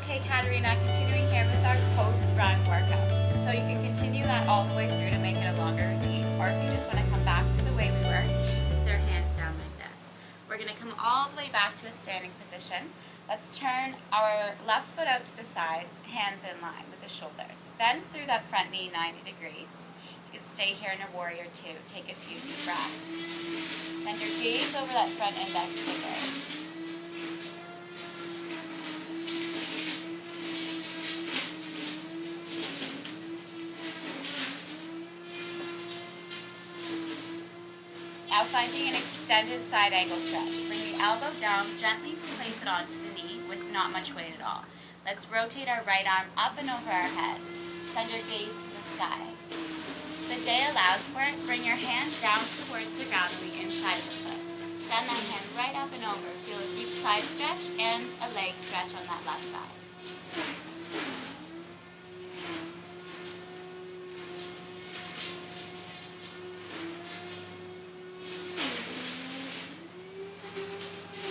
Okay, Katerina, continuing here with our post-run workout. So you can continue that all the way through to make it a longer routine, or if you just want to come back to the way we were, with our hands down like this. We're going to come all the way back to a standing position. Let's turn our left foot out to the side, hands in line with the shoulders. Bend through that front knee 90 degrees. You can stay here in a warrior two. Take a few deep breaths. Send your gaze over that front index finger. Now finding an extended side angle stretch. Bring the elbow down, gently place it onto the knee with not much weight at all. Let's rotate our right arm up and over our head. Send your gaze to the sky. If the day allows for it, bring your hand down towards the ground on the inside of the foot. Send that hand right up and over. Feel a deep side stretch and a leg stretch on that left side.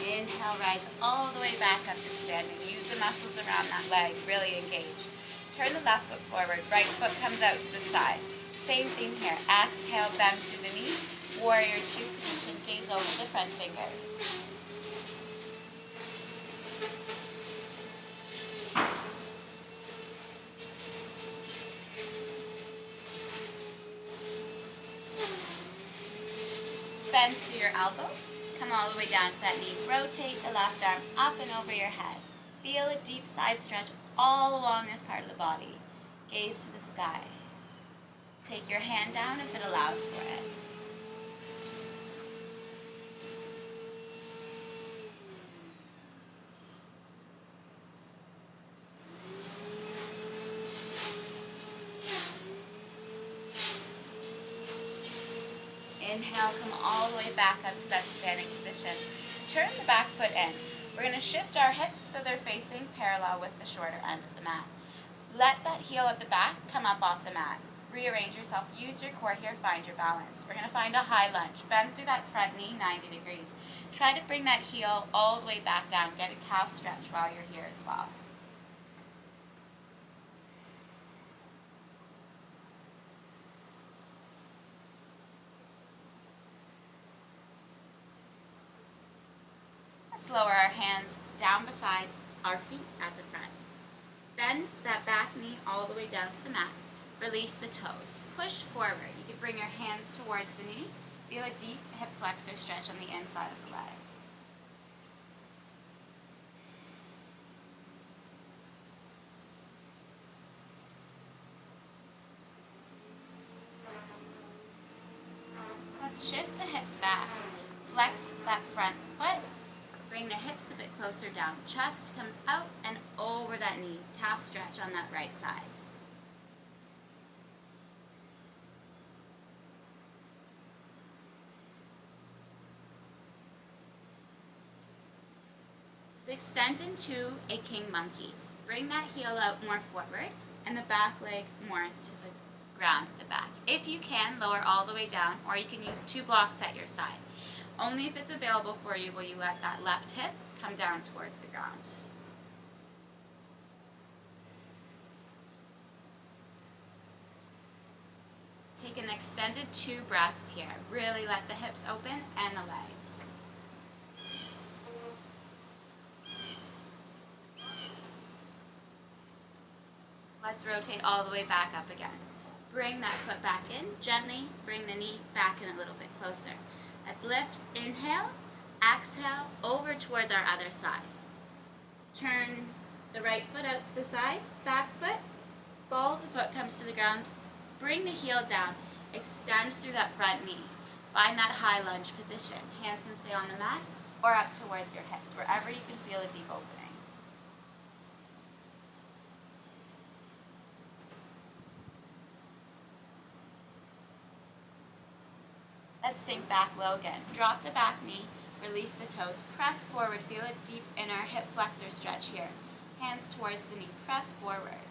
Inhale, rise all the way back up to standing. Use the muscles around that leg, really engage. Turn the left foot forward, right foot comes out to the side. Same thing here. Exhale, bend through the knee. Warrior two position, gaze over the front fingers. Bend through your elbow. Come all the way down to that knee. Rotate the left arm up and over your head. Feel a deep side stretch all along this part of the body. Gaze to the sky. Take your hand down if it allows for it. Inhale, come all the way back up to that standing position. Turn the back foot in. We're going to shift our hips so they're facing parallel with the shorter end of the mat. Let that heel at the back come up off the mat. Rearrange yourself. Use your core here. Find your balance. We're going to find a high lunge. Bend through that front knee 90 degrees. Try to bring that heel all the way back down. Get a calf stretch while you're here as well. Let's lower our hands down beside our feet at the front. Bend that back knee all the way down to the mat. Release the toes. Push forward. You can bring your hands towards the knee. Feel a deep hip flexor stretch on the inside of the leg. Let's shift the hips back. Flex that front foot. Bring the hips a bit closer down. Chest comes out and over that knee. Calf stretch on that right side. Extend into a king monkey. Bring that heel out more forward and the back leg more to the ground at the back. If you can, lower all the way down, or you can use two blocks at your side. Only if it's available for you will you let that left hip come down towards the ground. Take an extended 2 breaths here. Really let the hips open and the legs. Let's rotate all the way back up again. Bring that foot back in. Gently bring the knee back in a little bit closer. Let's lift, inhale, exhale, over towards our other side. Turn the right foot out to the side, back foot, ball of the foot comes to the ground. Bring the heel down, extend through that front knee. Find that high lunge position. Hands can stay on the mat or up towards your hips, wherever you can feel a deep opening. Let's sink back low again. Drop the back knee, release the toes, press forward, feel a deep inner hip flexor stretch here. Hands towards the knee, press forward.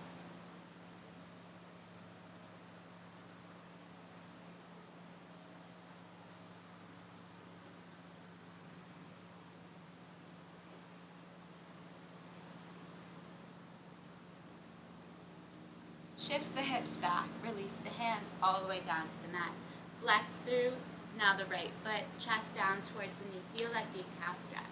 Shift the hips back, release the hands all the way down to the mat. Flex through, now the right foot, chest down towards the knee. Feel that deep calf stretch.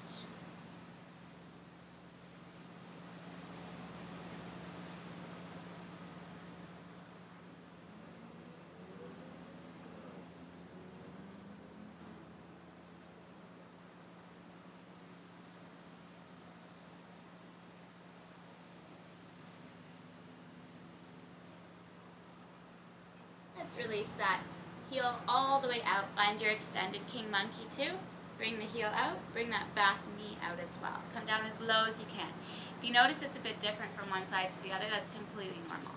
Let's release that heel all the way out. Find your extended king monkey 2. Bring the heel out. Bring that back knee out as well. Come down as low as you can. If you notice it's a bit different from one side to the other, that's completely normal.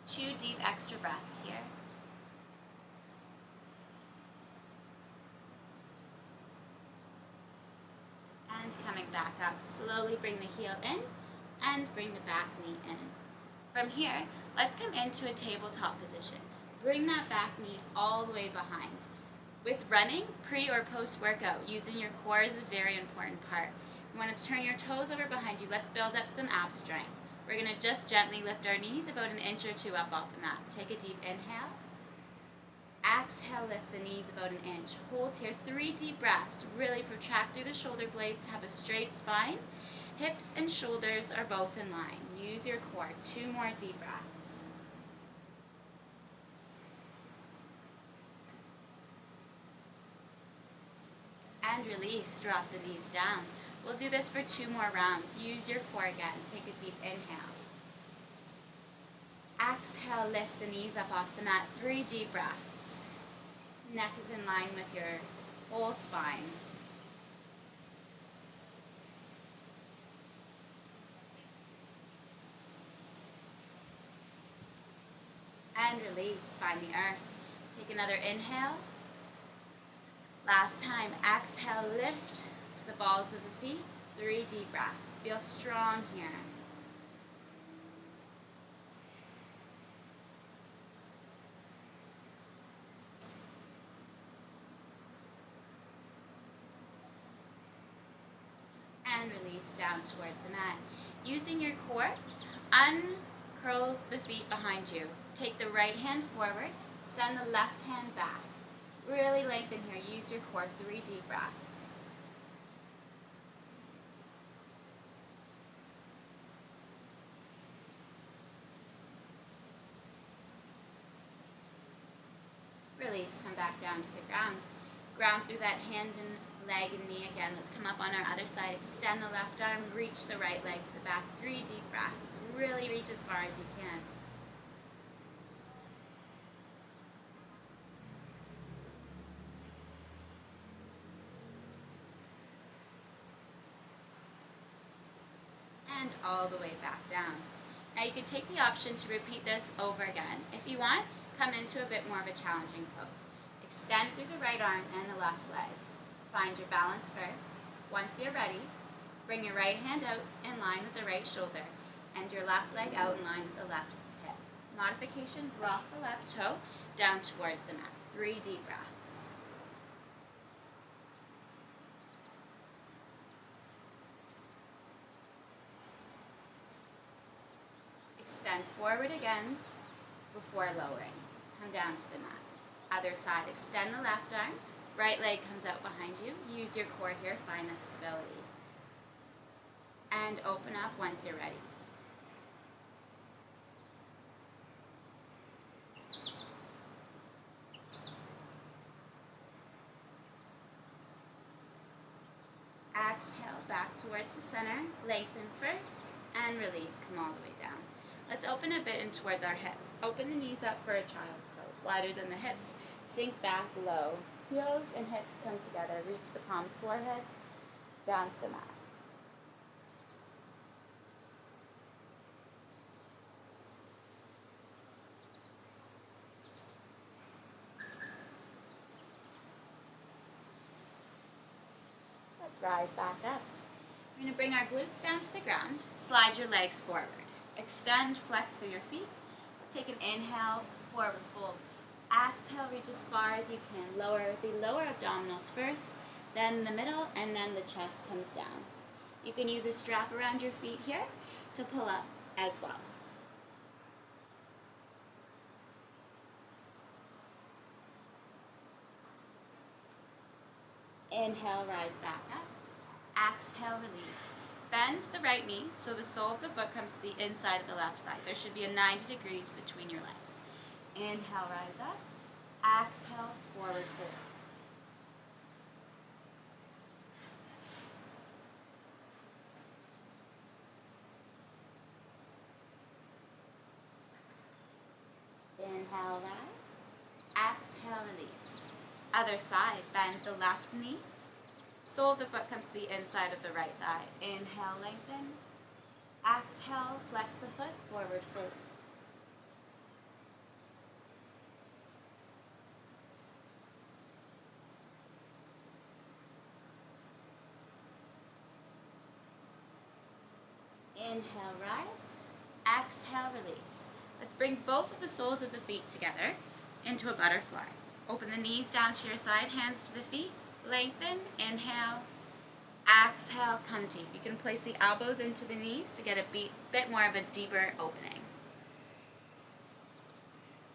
Two deep extra breaths here. And coming back up, slowly bring the heel in and bring the back knee in. From here, let's come into a tabletop position. Bring that back knee all the way behind. With running, pre or post workout, using your core is a very important part. You want to turn your toes over behind you. Let's build up some ab strength. We're going to just gently lift our knees about an inch or two up off the mat. Take a deep inhale. Exhale, lift the knees about an inch. Hold here, 3 deep breaths. Really protract through the shoulder blades, have a straight spine. Hips and shoulders are both in line. Use your core. 2 more deep breaths. And release, drop the knees down. We'll do this for 2 more rounds. Use your core again. Take a deep inhale. Exhale, lift the knees up off the mat. 3 deep breaths. Neck is in line with your whole spine. And release, find the earth. Take another inhale. Last time, exhale, lift to the balls of the feet. 3 deep breaths. Feel strong here. And release down towards the mat. Using your core, uncurl the feet behind you. Take the right hand forward, send the left hand back. Really lengthen here. Use your core. 3 deep breaths. Release, come back down to the ground. Ground through that hand and leg and knee again. Let's come up on our other side. Extend the left arm, reach the right leg to the back. 3 deep breaths. Really reach as far as you can. And all the way back down. Now you can take the option to repeat this over again. If you want, come into a bit more of a challenging pose. Extend through the right arm and the left leg. Find your balance first. Once you're ready, bring your right hand out in line with the right shoulder and your left leg out in line with the left hip. Modification, drop the left toe down towards the mat. 3 deep breaths. Extend forward again before lowering. Come down to the mat. Other side, extend the left arm. Right leg comes out behind you. Use your core here, find that stability. And open up once you're ready. Exhale, back towards the center. Lengthen first and release. Come all the way down. Let's open a bit in towards our hips. Open the knees up for a child's pose. Wider than the hips. Sink back low. Heels and hips come together. Reach the palms forehead down to the mat. Let's rise back up. We're going to bring our glutes down to the ground. Slide your legs forward. Extend, flex through your feet. Take an inhale, forward fold. Exhale, reach as far as you can. Lower the lower abdominals first, then the middle, and then the chest comes down. You can use a strap around your feet here to pull up as well. Inhale, rise back up. Exhale, release. Bend the right knee so the sole of the foot comes to the inside of the left thigh. There should be a 90 degrees between your legs. Inhale, rise up. Exhale, forward fold. Inhale, rise. Exhale, release. Other side, bend the left knee. Sole of the foot comes to the inside of the right thigh. Inhale, lengthen. Exhale, flex the foot, forward fold. Inhale, rise. Exhale, release. Let's bring both of the soles of the feet together into a butterfly. Open the knees down to your side, hands to the feet. Lengthen, inhale, exhale, come deep. You can place the elbows into the knees to get a bit more of a deeper opening.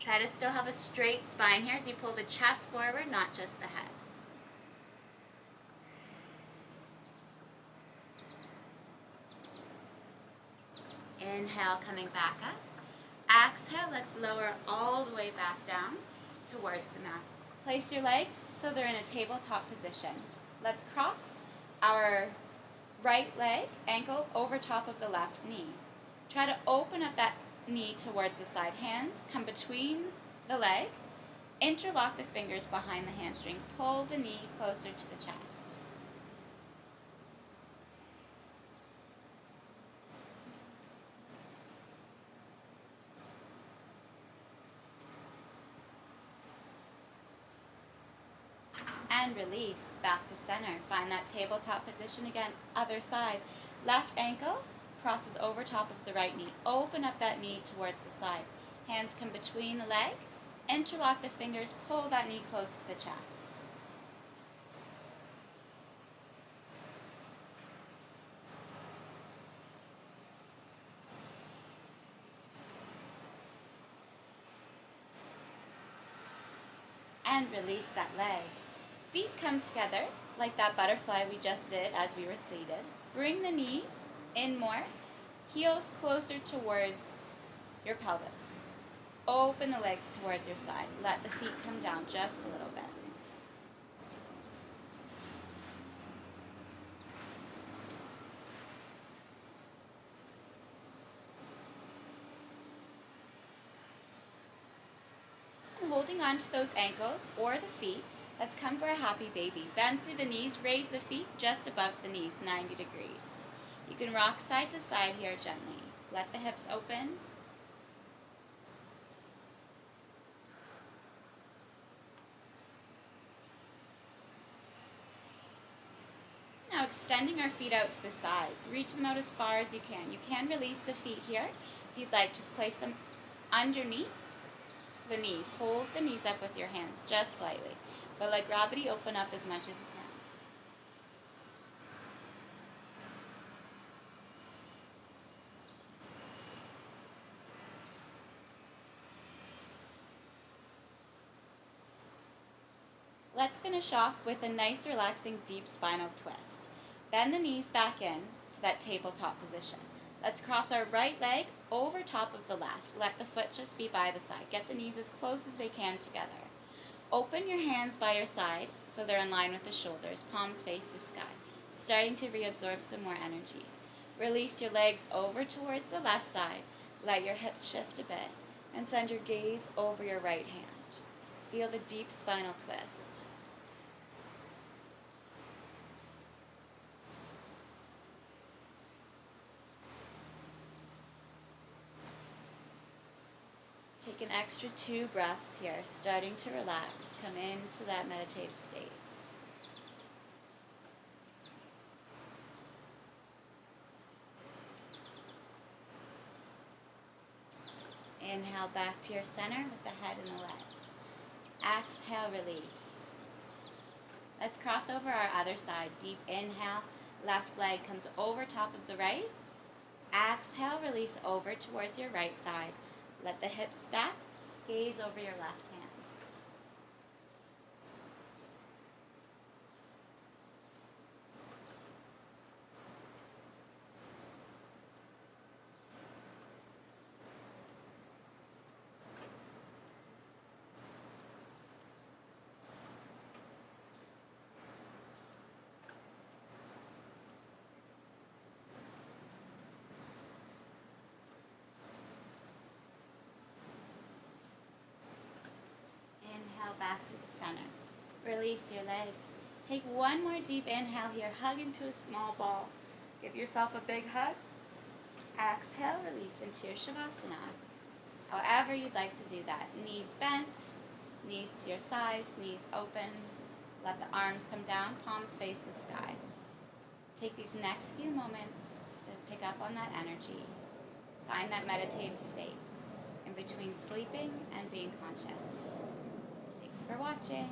Try to still have a straight spine here as you pull the chest forward, not just the head. Inhale, coming back up. Exhale, let's lower all the way back down towards the mat. Place your legs so they're in a tabletop position. Let's cross our right leg, ankle, over top of the left knee. Try to open up that knee towards the side. Hands come between the leg. Interlock the fingers behind the hamstring. Pull the knee closer to the chest. And release, back to center. Find that tabletop position again, other side. Left ankle crosses over top of the right knee. Open up that knee towards the side. Hands come between the leg. Interlock the fingers, pull that knee close to the chest. And release that leg. Feet come together like that butterfly we just did as we were seated. Bring the knees in more, heels closer towards your pelvis. Open the legs towards your side. Let the feet come down just a little bit. And holding on to those ankles or the feet, let's come for a happy baby. Bend through the knees, raise the feet just above the knees, 90 degrees. You can rock side to side here gently. Let the hips open. Now extending our feet out to the sides. Reach them out as far as you can. You can release the feet here. If you'd like, just place them underneath the knees. Hold the knees up with your hands, just slightly. But let gravity open up as much as you can. Let's finish off with a nice, relaxing, deep spinal twist. Bend the knees back in to that tabletop position. Let's cross our right leg over top of the left. Let the foot just be by the side. Get the knees as close as they can together. Open your hands by your side so they're in line with the shoulders. Palms face the sky. Starting to reabsorb some more energy. Release your legs over towards the left side. Let your hips shift a bit. And send your gaze over your right hand. Feel the deep spinal twist. Take an extra 2 breaths here, starting to relax. Come into that meditative state. Inhale back to your center with the head and the legs. Exhale, release. Let's cross over our other side. Deep inhale, left leg comes over top of the right. Exhale, release over towards your right side. Let the hips stack, gaze over your left hand. Inhale back to the center. Release your legs. Take one more deep inhale here. Hug into a small ball. Give yourself a big hug. Exhale, release into your Shavasana. However you'd like to do that. Knees bent, knees to your sides, knees open. Let the arms come down, palms face the sky. Take these next few moments to pick up on that energy. Find that meditative state in between sleeping and being conscious. Thanks for watching.